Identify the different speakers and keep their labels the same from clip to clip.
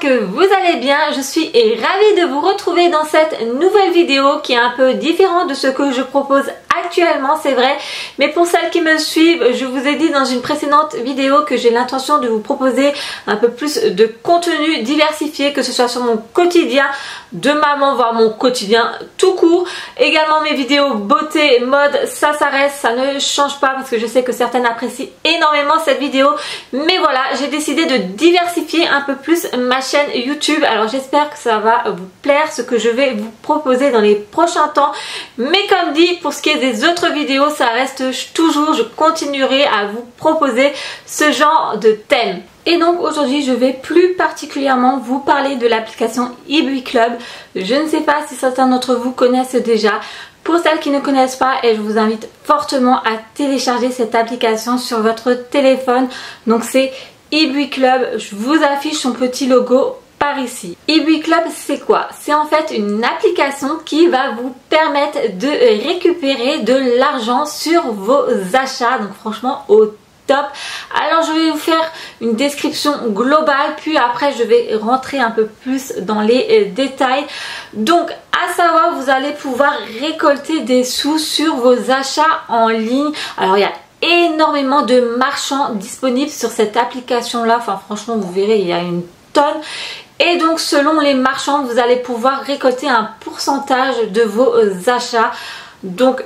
Speaker 1: que vous allez bien. Je suis ravie de vous retrouver dans cette nouvelle vidéo qui est un peu différente de ce que je propose actuellement, c'est vrai, mais pour celles qui me suivent, je vous ai dit dans une précédente vidéo que j'ai l'intention de vous proposer un peu plus de contenu diversifié, que ce soit sur mon quotidien de maman, voire mon quotidien tout court, également mes vidéos beauté, mode, ça reste, ça ne change pas parce que je sais que certaines apprécient énormément cette vidéo, mais voilà, j'ai décidé de diversifier un peu plus ma chaîne YouTube. Alors j'espère que ça va vous plaire ce que je vais vous proposer dans les prochains temps, mais comme dit, pour ce qui est des autres vidéos, ça reste toujours, je continuerai à vous proposer ce genre de thème. Et donc aujourd'hui je vais plus particulièrement vous parler de l'application eBook Club. Je ne sais pas si certains d'entre vous connaissent déjà. Pour celles qui ne connaissent pas, et je vous invite fortement à télécharger cette application sur votre téléphone. Donc c'est eBook Club, je vous affiche son petit logo par ici. eBook Club, c'est quoi? C'est en fait une application qui va vous permettre de récupérer de l'argent sur vos achats. Donc franchement au top. Alors je vais vous faire une description globale, puis après je vais rentrer un peu plus dans les détails. Donc à savoir, vous allez pouvoir récolter des sous sur vos achats en ligne. Alors il y a énormément de marchands disponibles sur cette application là. Enfin franchement vous verrez, il y a une tonne. Et donc selon les marchands, vous allez pouvoir récolter un pourcentage de vos achats. Donc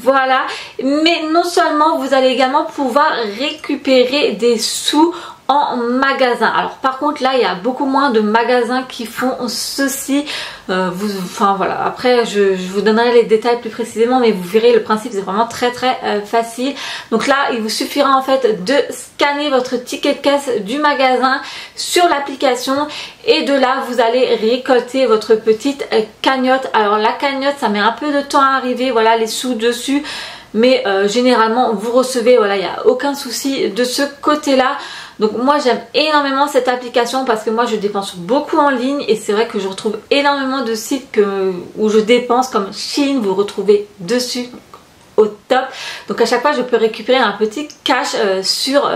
Speaker 1: voilà, mais non seulement, vous allez également pouvoir récupérer des sous en magasin. Alors par contre là il y a beaucoup moins de magasins qui font ceci. Enfin voilà, après je vous donnerai les détails plus précisément, mais vous verrez le principe, c'est vraiment très facile. Donc là il vous suffira en fait de scanner votre ticket de caisse du magasin sur l'application, et de là vous allez récolter votre petite cagnotte. Alors la cagnotte, ça met un peu de temps à arriver, voilà, les sous dessus, mais généralement vous recevez, voilà, il n'y a aucun souci de ce côté là. Donc moi j'aime énormément cette application parce que moi je dépense beaucoup en ligne, et c'est vrai que je retrouve énormément de sites où je dépense, comme Shein, vous retrouvez dessus au top. Donc à chaque fois je peux récupérer un petit cash sur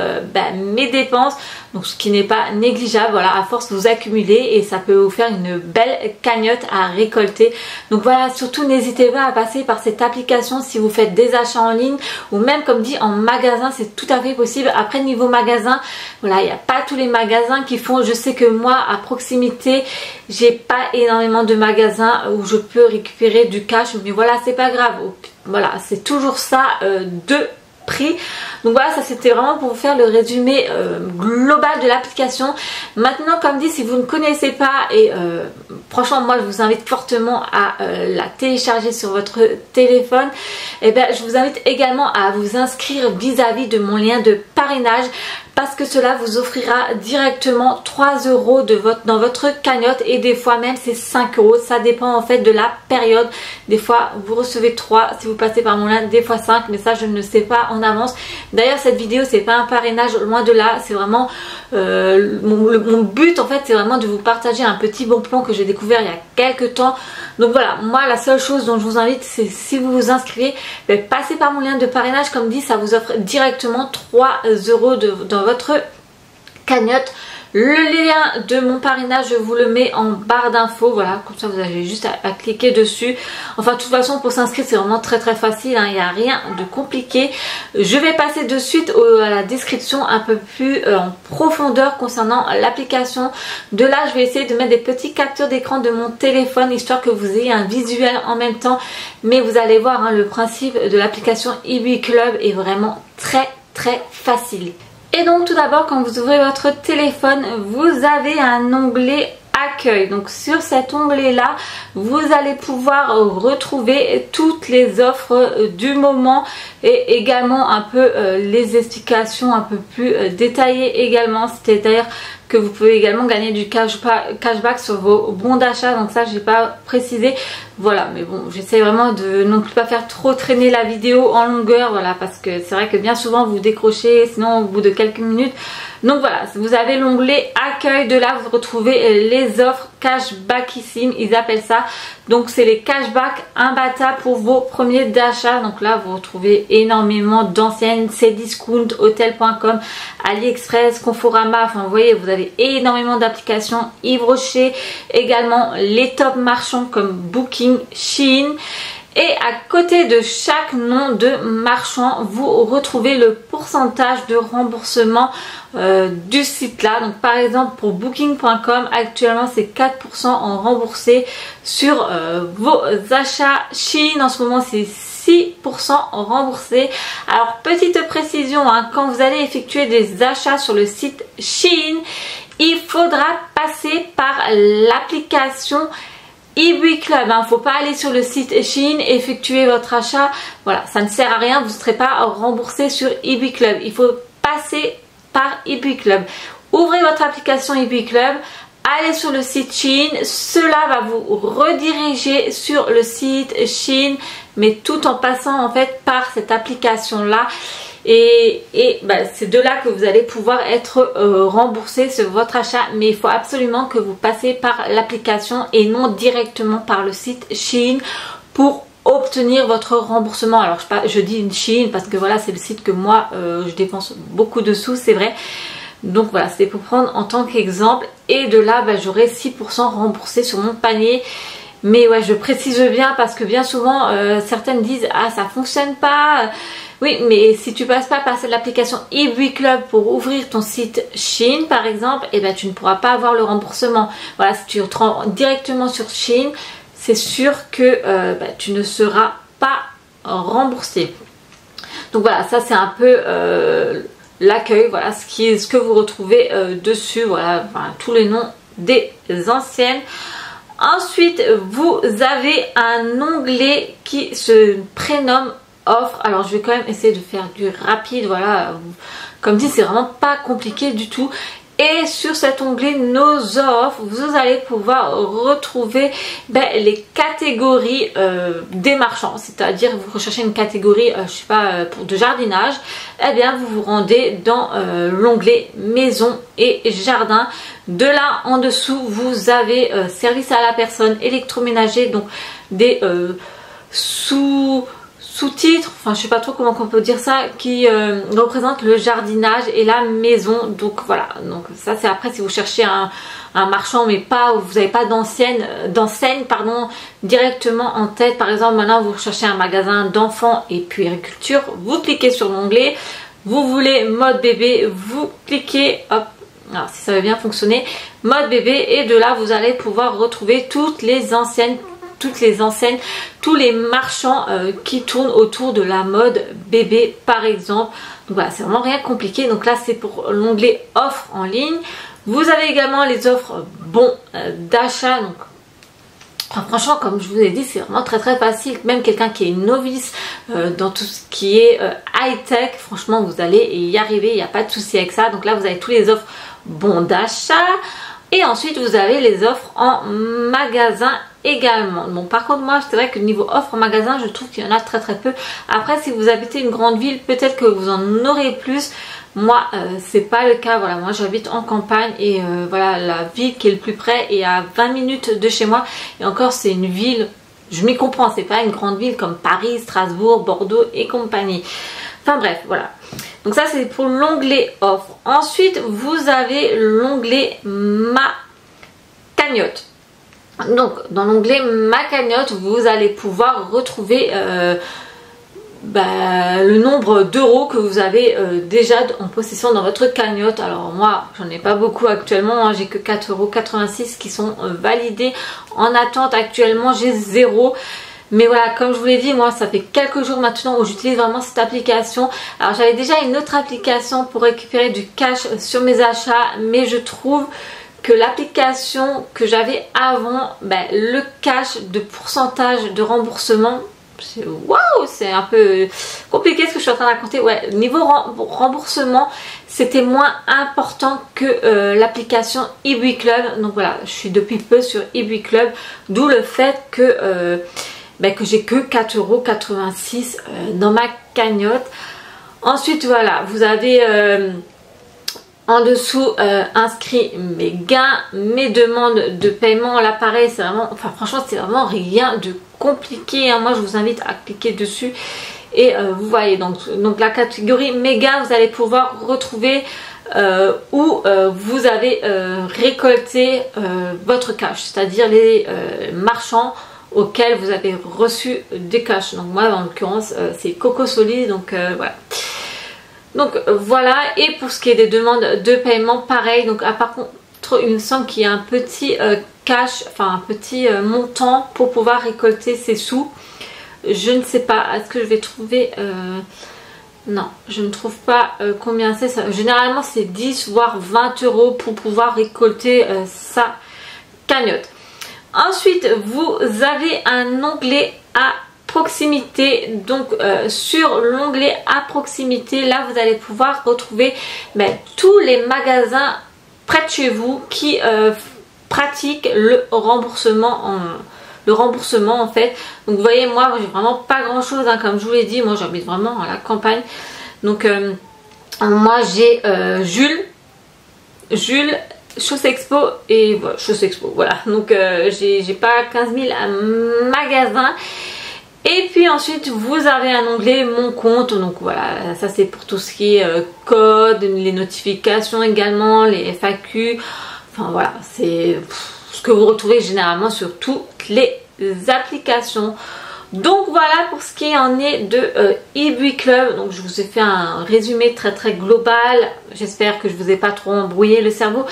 Speaker 1: mes dépenses, donc ce qui n'est pas négligeable. Voilà, à force vous accumulez et ça peut vous faire une belle cagnotte à récolter. Donc voilà, surtout n'hésitez pas à passer par cette application si vous faites des achats en ligne, ou même comme dit en magasin, c'est tout à fait possible. Après niveau magasin, voilà, il n'y a pas tous les magasins qui font, je sais que moi à proximité j'ai pas énormément de magasins où je peux récupérer du cash, mais voilà, c'est pas grave. Voilà, c'est toujours ça de prix. Donc voilà, ça c'était vraiment pour vous faire le résumé global de l'application. Maintenant, comme dit, si vous ne connaissez pas, et franchement moi je vous invite fortement à la télécharger sur votre téléphone, et bien je vous invite également à vous inscrire vis-à-vis de mon lien de parrainage, parce que cela vous offrira directement 3 € dans votre cagnotte, et des fois même c'est 5 €, ça dépend en fait de la période. Des fois vous recevez 3 si vous passez par mon lien, des fois 5, mais ça je ne sais pas en avance. D'ailleurs cette vidéo c'est pas un parrainage, loin de là, c'est vraiment mon but en fait, c'est vraiment de vous partager un petit bon plan que j'ai découvert il y a quelques temps. Donc voilà, moi la seule chose dont je vous invite, c'est si vous vous inscrivez, passez par mon lien de parrainage, comme dit, ça vous offre directement 3 € dans votre cagnotte. Le lien de mon parrainage, je vous le mets en barre d'infos, voilà, comme ça vous avez juste à cliquer dessus. Enfin de toute façon pour s'inscrire c'est vraiment très facile, hein, il n'y a rien de compliqué. Je vais passer de suite à la description un peu plus en profondeur concernant l'application. De là je vais essayer de mettre des petits captures d'écran de mon téléphone, histoire que vous ayez un visuel en même temps. Mais vous allez voir, hein, le principe de l'application eBook Club est vraiment très facile. Et donc tout d'abord, quand vous ouvrez votre téléphone, vous avez un onglet accueil. Donc sur cet onglet là, vous allez pouvoir retrouver toutes les offres du moment, et également un peu les explications un peu plus détaillées également. C'est-à-dire que vous pouvez également gagner du cashback sur vos bons d'achat. Donc ça j'ai pas précisé. Voilà, mais bon, j'essaie vraiment de non plus pas faire trop traîner la vidéo en longueur, voilà, parce que c'est vrai que bien souvent vous décrochez, sinon au bout de quelques minutes. Donc voilà, vous avez l'onglet accueil, de là vous retrouvez les offres cashbackissimes, ils appellent ça. Donc c'est les cashbacks imbattables pour vos premiers d'achat. Donc là vous retrouvez énormément d'anciennes, Cdiscount, Hotel.com, AliExpress, Conforama, enfin vous voyez, vous avez énormément d'applications, Yves Rocher, également les top marchands comme Booking, Shein. Et à côté de chaque nom de marchand, vous retrouvez le pourcentage de remboursement du site là. Donc par exemple pour Booking.com, actuellement c'est 4% en remboursé sur vos achats. Shein en ce moment c'est 6% en remboursé. Alors petite précision, hein, quand vous allez effectuer des achats sur le site Shein, il faudra passer par l'application eBay Club, il ne faut pas aller sur le site Shein, effectuer votre achat, voilà, ça ne sert à rien, vous ne serez pas remboursé sur eBay Club, il faut passer par eBay Club. Ouvrez votre application eBay Club, allez sur le site Shein, cela va vous rediriger sur le site Shein, mais tout en passant en fait par cette application là. Et c'est de là que vous allez pouvoir être remboursé sur votre achat, mais il faut absolument que vous passez par l'application et non directement par le site Shein pour obtenir votre remboursement. Alors je dis une Shein parce que voilà, c'est le site que moi je dépense beaucoup de sous, c'est vrai. Donc voilà, c'est pour prendre en tant qu'exemple, et de là j'aurai 6% remboursé sur mon panier. Mais ouais, je précise bien parce que bien souvent certaines disent ah ça fonctionne pas. Oui, mais si tu passes pas par l'application eBay Club pour ouvrir ton site Shein par exemple, et tu ne pourras pas avoir le remboursement. Voilà, si tu te rends directement sur Shein, c'est sûr que tu ne seras pas remboursé. Donc voilà, ça c'est un peu l'accueil, voilà ce que vous retrouvez dessus, voilà, enfin, tous les noms des anciennes. Ensuite, vous avez un onglet qui se prénomme offre. Alors je vais quand même essayer de faire du rapide, voilà, comme dit c'est vraiment pas compliqué du tout. Et sur cet onglet nos offres, vous allez pouvoir retrouver les catégories des marchands, c'est-à-dire vous recherchez une catégorie je sais pas pour de jardinage, et bien vous vous rendez dans l'onglet maison et jardin. De là en dessous vous avez service à la personne, électroménager, donc des sous-titres, enfin je sais pas trop comment on peut dire ça, qui représente le jardinage et la maison. Donc voilà, donc ça c'est après si vous cherchez un marchand mais pas, vous n'avez pas d'enseigne directement en tête. Par exemple maintenant vous cherchez un magasin d'enfants et puériculture, vous cliquez sur l'onglet, vous voulez mode bébé, vous cliquez, hop, alors si ça veut bien fonctionner, mode bébé, et de là vous allez pouvoir retrouver toutes les enseignes, tous les marchands qui tournent autour de la mode bébé par exemple. Donc voilà, c'est vraiment rien de compliqué. Donc là c'est pour l'onglet offres en ligne. Vous avez également les offres bons d'achat. Donc enfin, franchement comme je vous ai dit c'est vraiment très facile. Même quelqu'un qui est novice dans tout ce qui est high tech, franchement vous allez y arriver, il n'y a pas de souci avec ça. Donc là vous avez tous les offres bons d'achat. Et ensuite vous avez les offres en magasin également. Bon par contre moi c'est vrai que niveau offre en magasin je trouve qu'il y en a très peu. Après si vous habitez une grande ville peut-être que vous en aurez plus. Moi c'est pas le cas, voilà, moi j'habite en campagne et voilà, la ville qui est le plus près est à 20 minutes de chez moi, et encore c'est une ville, je m'y comprends, c'est pas une grande ville comme Paris, Strasbourg, Bordeaux et compagnie. Enfin bref, voilà. Donc ça c'est pour l'onglet offre. Ensuite vous avez l'onglet ma cagnotte. Donc dans l'onglet ma cagnotte vous allez pouvoir retrouver le nombre d'euros que vous avez déjà en possession dans votre cagnotte. Alors moi j'en ai pas beaucoup actuellement, hein, j'ai que 4,86 € qui sont validés. En attente actuellement j'ai 0. Mais voilà, comme je vous l'ai dit, moi ça fait quelques jours maintenant où j'utilise vraiment cette application. Alors j'avais déjà une autre application pour récupérer du cash sur mes achats, mais je trouve que l'application que j'avais avant, le cash de pourcentage de remboursement, Waouh, c'est un peu compliqué ce que je suis en train de raconter. Ouais, niveau remboursement, c'était moins important que l'application eBuy Club. Donc voilà, je suis depuis peu sur eBuy Club, d'où le fait que j'ai que 4,86 € dans ma cagnotte. Ensuite voilà, vous avez en dessous inscrit mes gains, mes demandes de paiement. Là pareil, c'est vraiment, enfin franchement c'est vraiment rien de compliqué, hein. Moi je vous invite à cliquer dessus et vous voyez donc la catégorie mes gains, vous allez pouvoir retrouver où vous avez récolté votre cash, c'est-à-dire les marchands auxquels vous avez reçu des cash. Donc moi en l'occurrence c'est Coco Solide, donc voilà. Donc voilà, et pour ce qui est des demandes de paiement, pareil. Donc par contre, il me semble qu'il y a un petit cash, enfin un petit montant pour pouvoir récolter ces sous. Je ne sais pas, est-ce que je vais trouver... non, je ne trouve pas combien c'est. Généralement c'est 10 voire 20 € pour pouvoir récolter sa cagnotte. Ensuite, vous avez un onglet à proximité. Donc sur l'onglet à proximité, là vous allez pouvoir retrouver tous les magasins près de chez vous qui pratiquent le remboursement en fait. Donc vous voyez, moi j'ai vraiment pas grand chose, hein, comme je vous l'ai dit, moi j'habite vraiment à la campagne. Donc moi j'ai Jules, Chose Expo et voilà, Chose Expo, voilà. Donc j'ai pas 15 000 magasins. Et puis ensuite vous avez un onglet mon compte, donc voilà, ça c'est pour tout ce qui est code, les notifications également, les FAQ, enfin voilà, c'est ce que vous retrouvez généralement sur toutes les applications. Donc voilà pour ce qui en est de eBuy Club. Donc je vous ai fait un résumé très global, j'espère que je vous ai pas trop embrouillé le cerveau.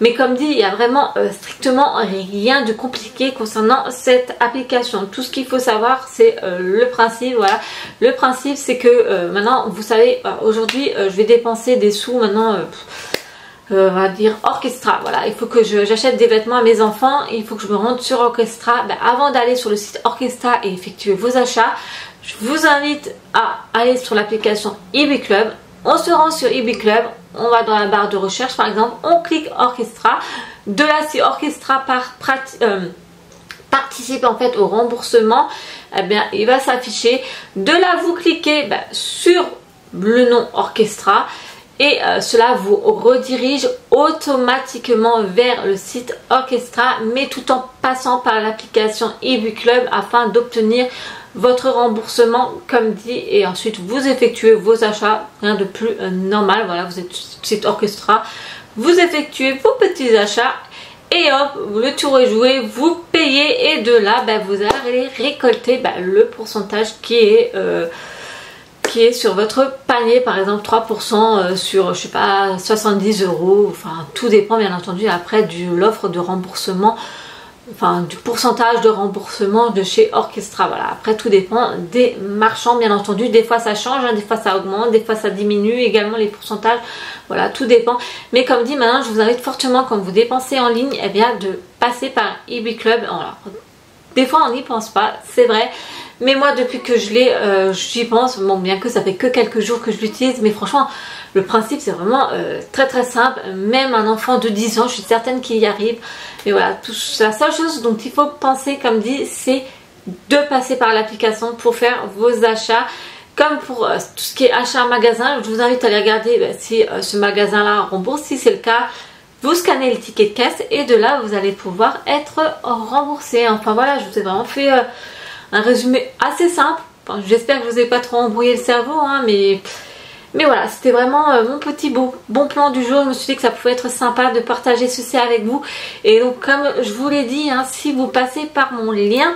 Speaker 1: Mais comme dit, il n'y a vraiment strictement rien de compliqué concernant cette application. Tout ce qu'il faut savoir, c'est le principe. Voilà, le principe, c'est que maintenant, vous savez, aujourd'hui, je vais dépenser des sous maintenant, on va dire Orchestra. Voilà, il faut que j'achète des vêtements à mes enfants. Il faut que je me rende sur Orchestra. Avant d'aller sur le site Orchestra et effectuer vos achats, je vous invite à aller sur l'application eBuy Club. On se rend sur eBuy Club, on va dans la barre de recherche par exemple, on clique Orchestra. De là, si Orchestra participe en fait au remboursement, eh bien il va s'afficher. De là, vous cliquez sur le nom Orchestra et cela vous redirige automatiquement vers le site Orchestra, mais tout en passant par l'application eBuy Club afin d'obtenir votre remboursement comme dit, et ensuite vous effectuez vos achats, rien de plus normal. Voilà, vous êtes sur le site Orchestra, vous effectuez vos petits achats et hop, le tour est joué, vous payez et de là vous allez récolter le pourcentage qui est sur votre panier, par exemple 3% sur je sais pas 70 €, enfin tout dépend bien entendu après de l'offre de remboursement, enfin du pourcentage de remboursement de chez Orchestra. Voilà, après tout dépend des marchands bien entendu, des fois ça change, hein, des fois ça augmente, des fois ça diminue également les pourcentages, voilà, tout dépend. Mais comme dit, maintenant je vous invite fortement, quand vous dépensez en ligne, de passer par eBuy Club. Alors, des fois on n'y pense pas, c'est vrai, mais moi depuis que je l'ai, j'y pense. Bon, bien que ça fait que quelques jours que je l'utilise, mais franchement le principe c'est vraiment très simple. Même un enfant de 10 ans, je suis certaine qu'il y arrive. Mais voilà, la seule chose dont il faut penser, comme dit, c'est de passer par l'application pour faire vos achats. Comme pour tout ce qui est achat en magasin, je vous invite à aller regarder si ce magasin là rembourse. Si c'est le cas, vous scannez le ticket de caisse et de là vous allez pouvoir être remboursé. Enfin voilà, je vous ai vraiment fait un résumé assez simple. Enfin, j'espère que je vous ai pas trop embrouillé le cerveau, hein, mais voilà, c'était vraiment mon petit bon plan du jour. Je me suis dit que ça pouvait être sympa de partager ceci avec vous. Et donc comme je vous l'ai dit, hein, si vous passez par mon lien,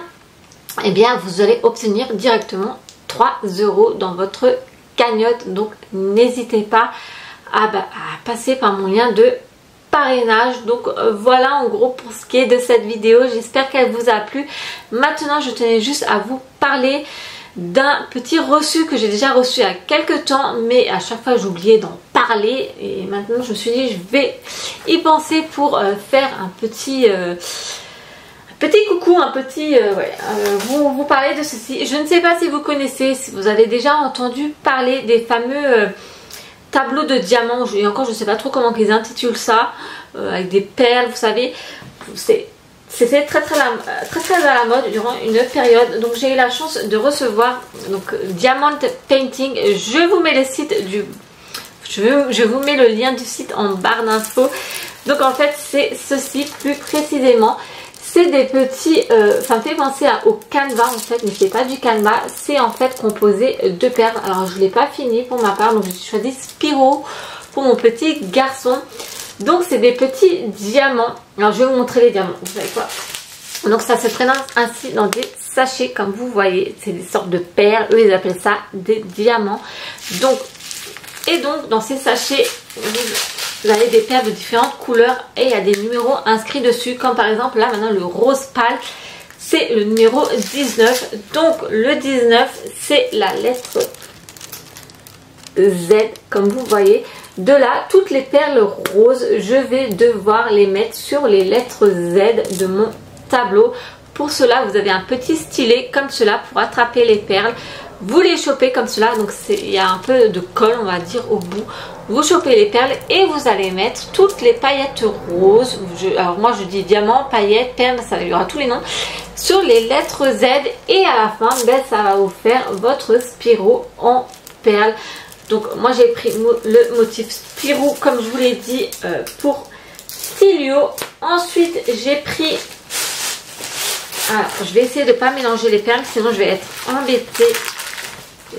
Speaker 1: eh bien vous allez obtenir directement 3 € dans votre cagnotte. Donc n'hésitez pas à passer par mon lien de parrainage. Donc voilà en gros pour ce qui est de cette vidéo. J'espère qu'elle vous a plu. Maintenant je tenais juste à vous parler d'un petit reçu que j'ai déjà reçu il y a quelques temps, mais à chaque fois j'oubliais d'en parler, et maintenant je me suis dit je vais y penser pour faire un petit Petit coucou, un petit... vous parlez de ceci. Je ne sais pas si vous connaissez, si vous avez déjà entendu parler des fameux tableaux de diamants. Et encore, je ne sais pas trop comment ils intitulent ça. Avec des perles, vous savez. C'était très à la mode durant une période. Donc j'ai eu la chance de recevoir donc Diamond Painting. Je vous mets le site du... Je vous mets le lien du site en barre d'infos. Donc en fait c'est ceci plus précisément. C'est des petits, ça me fait penser au canevas en fait, mais c'est pas du canevas, c'est en fait composé de perles. Alors je l'ai pas fini pour ma part, donc j'ai choisi Spiro pour mon petit garçon. Donc c'est des petits diamants. Alors je vais vous montrer les diamants, vous savez quoi. Donc ça se présente ainsi dans des sachets comme vous voyez, c'est des sortes de perles, eux ils appellent ça des diamants. Donc, et donc dans ces sachets, vous avez des perles de différentes couleurs et il y a des numéros inscrits dessus, comme par exemple là maintenant le rose pâle, c'est le numéro 19. Donc le 19 c'est la lettre Z comme vous voyez. De là, toutes les perles roses, je vais devoir les mettre sur les lettres Z de mon tableau. Pour cela, vous avez un petit stylet comme cela pour attraper les perles. Vous les chopez comme cela, donc il y a un peu de colle on va dire au bout. Vous chopez les perles et vous allez mettre toutes les paillettes roses. Alors moi je dis diamant, paillettes, perles, ça il y aura tous les noms. Sur les lettres Z et à la fin, ben, ça va vous faire votre Spiro en perles. Donc moi j'ai pris le motif Spirou comme je vous l'ai dit pour Stilio. Ensuite j'ai pris... Alors je vais essayer de ne pas mélanger les perles sinon je vais être embêtée.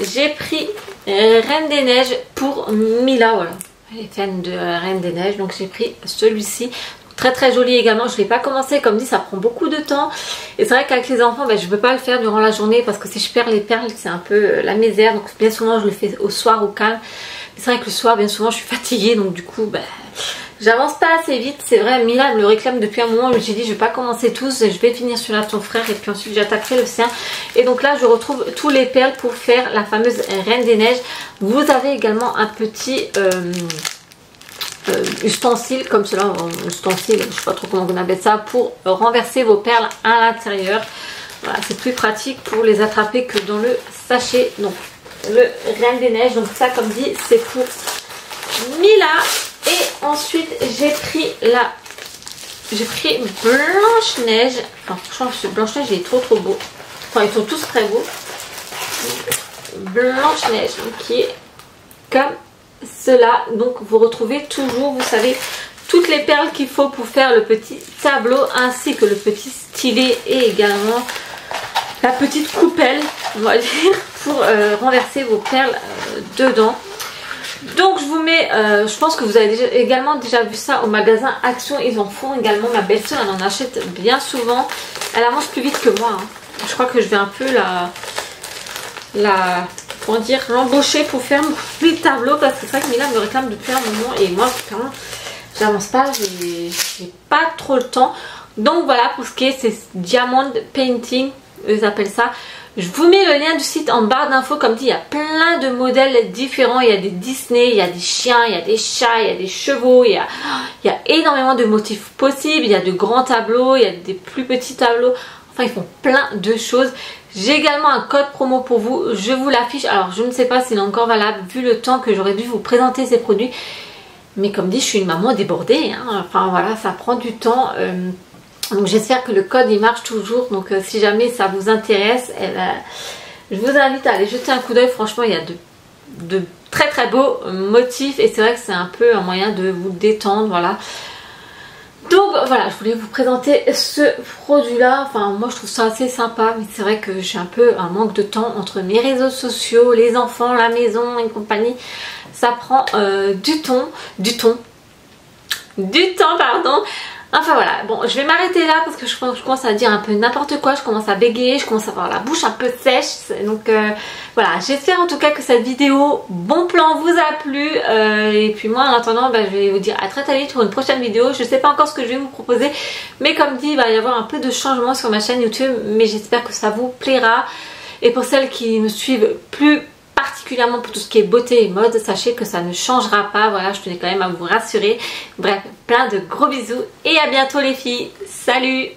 Speaker 1: J'ai pris Reine des Neiges pour Mila. Voilà, elle est fan de Reine des Neiges donc j'ai pris celui-ci. Très joli également, je ne l'ai pas commencé, comme dit ça prend beaucoup de temps et c'est vrai qu'avec les enfants ben, je ne peux pas le faire durant la journée parce que si je perds les perles c'est un peu la misère, donc bien souvent je le fais au soir au calme. C'est vrai que le soir bien souvent je suis fatiguée donc du coup ben, j'avance pas assez vite, c'est vrai. Mila me le réclame depuis un moment, j'ai dit je vais pas commencer tous, je vais finir celui-là de ton frère et puis ensuite j'attaquerai le sien. Et donc là je retrouve tous les perles pour faire la fameuse Reine des Neiges. Vous avez également un petit... ustensile comme cela, ustensile, je sais pas trop comment on appelle ça, pour renverser vos perles à l'intérieur. Voilà, c'est plus pratique pour les attraper que dans le sachet. Donc le Reine des Neiges, donc ça comme dit c'est pour Mila. Et ensuite j'ai pris Blanche-Neige. Enfin franchement Blanche-Neige il est trop beau. Enfin ils sont tous très beaux. Blanche-Neige qui est comme cela, donc vous retrouvez toujours, vous savez, toutes les perles qu'il faut pour faire le petit tableau ainsi que le petit stylet et également la petite coupelle, on va dire, pour renverser vos perles dedans. Donc je vous mets, je pense que vous avez également déjà vu ça au magasin Action, ils en font également, ma belle-sœur elle en achète bien souvent, elle avance plus vite que moi, hein. Je crois que je vais un peu comment dire, l'embaucher pour faire mon tableau parce que c'est vrai que Mila me réclame depuis un moment et moi clairement j'avance pas, j'ai pas trop le temps. Donc voilà pour ce qui est ces Diamond Painting, ils appellent ça. Je vous mets le lien du site en barre d'infos. Comme dit il y a plein de modèles différents, il y a des Disney, il y a des chiens, il y a des chats, il y a des chevaux, il y a énormément de motifs possibles, il y a de grands tableaux, il y a des plus petits tableaux, enfin ils font plein de choses. J'ai également un code promo pour vous, je vous l'affiche. Alors je ne sais pas s'il est encore valable vu le temps que j'aurais dû vous présenter ces produits. Mais comme dit, je suis une maman débordée, hein. Enfin voilà, ça prend du temps. Donc j'espère que le code il marche toujours. Donc si jamais ça vous intéresse, je vous invite à aller jeter un coup d'œil. Franchement, il y a de très beaux motifs. Et c'est vrai que c'est un peu un moyen de vous détendre, voilà. Donc voilà, je voulais vous présenter ce produit là. Enfin moi je trouve ça assez sympa, mais c'est vrai que j'ai un peu un manque de temps entre mes réseaux sociaux, les enfants, la maison et compagnie. Ça prend du temps pardon. Enfin voilà, bon je vais m'arrêter là parce que je commence à dire un peu n'importe quoi, je commence à bégayer, je commence à avoir la bouche un peu sèche. Donc voilà, j'espère en tout cas que cette vidéo bon plan vous a plu. Et puis moi en attendant, je vais vous dire à très vite pour une prochaine vidéo. Je ne sais pas encore ce que je vais vous proposer, mais comme dit il va y avoir un peu de changement sur ma chaîne YouTube, mais j'espère que ça vous plaira. Et pour celles qui me suivent plus particulièrement pour tout ce qui est beauté et mode, sachez que ça ne changera pas. Voilà, je tenais quand même à vous rassurer. Bref, plein de gros bisous et à bientôt les filles. Salut!